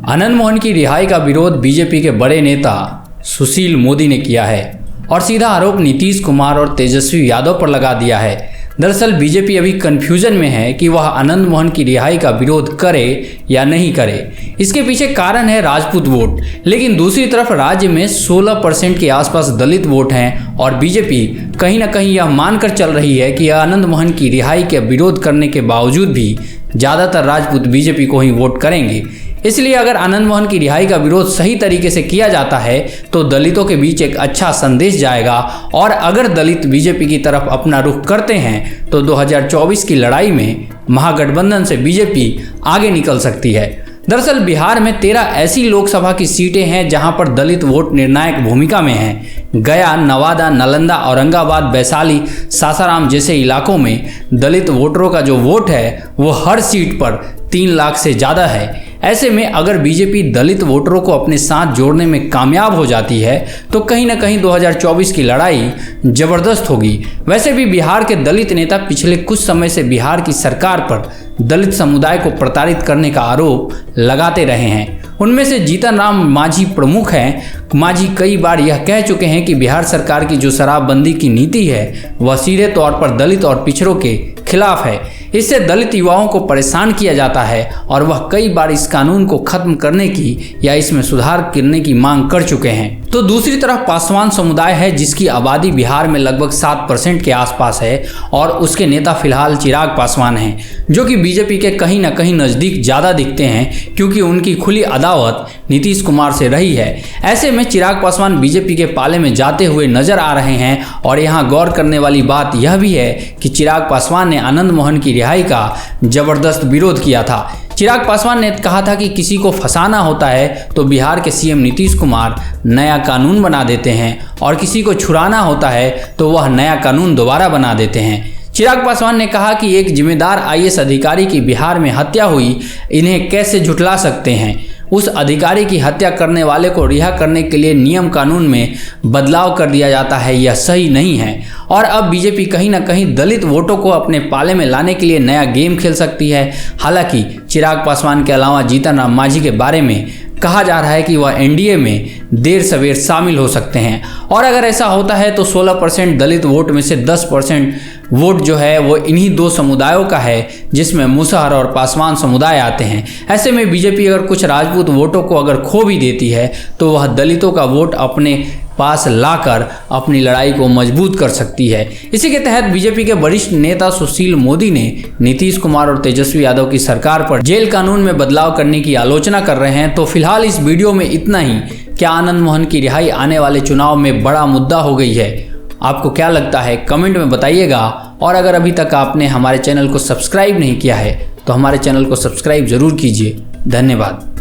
आनंद मोहन की रिहाई का विरोध बीजेपी के बड़े नेता सुशील मोदी ने किया है और सीधा आरोप नीतीश कुमार और तेजस्वी यादव पर लगा दिया है। दरअसल बीजेपी अभी कंफ्यूजन में है कि वह आनंद मोहन की रिहाई का विरोध करे या नहीं करे। इसके पीछे कारण है राजपूत वोट, लेकिन दूसरी तरफ राज्य में 16% के आसपास दलित वोट हैं और बीजेपी कहीं ना कहीं यह मानकर चल रही है कि आनंद मोहन की रिहाई के विरोध करने के बावजूद भी ज़्यादातर राजपूत बीजेपी को ही वोट करेंगे। इसलिए अगर आनंद मोहन की रिहाई का विरोध सही तरीके से किया जाता है तो दलितों के बीच एक अच्छा संदेश जाएगा और अगर दलित बीजेपी की तरफ अपना रुख करते हैं तो 2024 की लड़ाई में महागठबंधन से बीजेपी आगे निकल सकती है। दरअसल बिहार में 13 ऐसी लोकसभा की सीटें हैं जहां पर दलित वोट निर्णायक भूमिका में हैं। गया, नवादा, नालंदा, औरंगाबाद, वैशाली, सासाराम जैसे इलाकों में दलित वोटरों का जो वोट है वो हर सीट पर 3 लाख से ज़्यादा है। ऐसे में अगर बीजेपी दलित वोटरों को अपने साथ जोड़ने में कामयाब हो जाती है तो कहीं ना कहीं 2024 की लड़ाई जबरदस्त होगी। वैसे भी बिहार के दलित नेता पिछले कुछ समय से बिहार की सरकार पर दलित समुदाय को प्रताड़ित करने का आरोप लगाते रहे हैं। उनमें से जीतन राम मांझी प्रमुख हैं। मांझी कई बार यह कह चुके हैं कि बिहार सरकार की जो शराबबंदी की नीति है वह सीधे तौर पर दलित और पिछड़ों के खिलाफ है। इससे दलित युवाओं को परेशान किया जाता है और वह कई बार इस कानून को खत्म करने की या इसमें सुधार करने की मांग कर चुके हैं। तो दूसरी तरफ पासवान समुदाय है जिसकी आबादी बिहार में लगभग 7% के आसपास है और उसके नेता फिलहाल चिराग पासवान हैं, जो कि बीजेपी के कहीं ना कहीं नज़दीक ज़्यादा दिखते हैं क्योंकि उनकी खुली अदावत नीतीश कुमार से रही है। ऐसे में चिराग पासवान बीजेपी के पाले में जाते हुए नजर आ रहे हैं और यहाँ गौर करने वाली बात यह भी है कि चिराग पासवान ने आनंद मोहन की रिहाई का जबरदस्त विरोध किया था। चिराग पासवान ने कहा था कि किसी को फंसाना होता है तो बिहार के सीएम नीतीश कुमार नया कानून बना देते हैं और किसी को छुड़ाना होता है तो वह नया कानून दोबारा बना देते हैं। चिराग पासवान ने कहा कि एक जिम्मेदार आईएएस अधिकारी की बिहार में हत्या हुई, इन्हें कैसे झुठला सकते हैं। उस अधिकारी की हत्या करने वाले को रिहा करने के लिए नियम कानून में बदलाव कर दिया जाता है, यह सही नहीं है। और अब बीजेपी कहीं ना कहीं दलित वोटों को अपने पाले में लाने के लिए नया गेम खेल सकती है। हालांकि चिराग पासवान के अलावा जीतन राम मांझी के बारे में कहा जा रहा है कि वह एनडीए में देर सवेर शामिल हो सकते हैं और अगर ऐसा होता है तो 16% दलित वोट में से 10% वोट जो है वो इन्हीं 2 समुदायों का है जिसमें मुसहर और पासवान समुदाय आते हैं। ऐसे में बीजेपी अगर कुछ राजपूत वोटों को अगर खो भी देती है तो वह दलितों का वोट अपने पास लाकर अपनी लड़ाई को मजबूत कर सकती है। इसी के तहत बीजेपी के वरिष्ठ नेता सुशील मोदी ने नीतीश कुमार और तेजस्वी यादव की सरकार पर जेल कानून में बदलाव करने की आलोचना कर रहे हैं। तो फिलहाल इस वीडियो में इतना ही। क्या आनंद मोहन की रिहाई आने वाले चुनाव में बड़ा मुद्दा हो गई है? आपको क्या लगता है कमेंट में बताइएगा और अगर अभी तक आपने हमारे चैनल को सब्सक्राइब नहीं किया है तो हमारे चैनल को सब्सक्राइब जरूर कीजिए। धन्यवाद।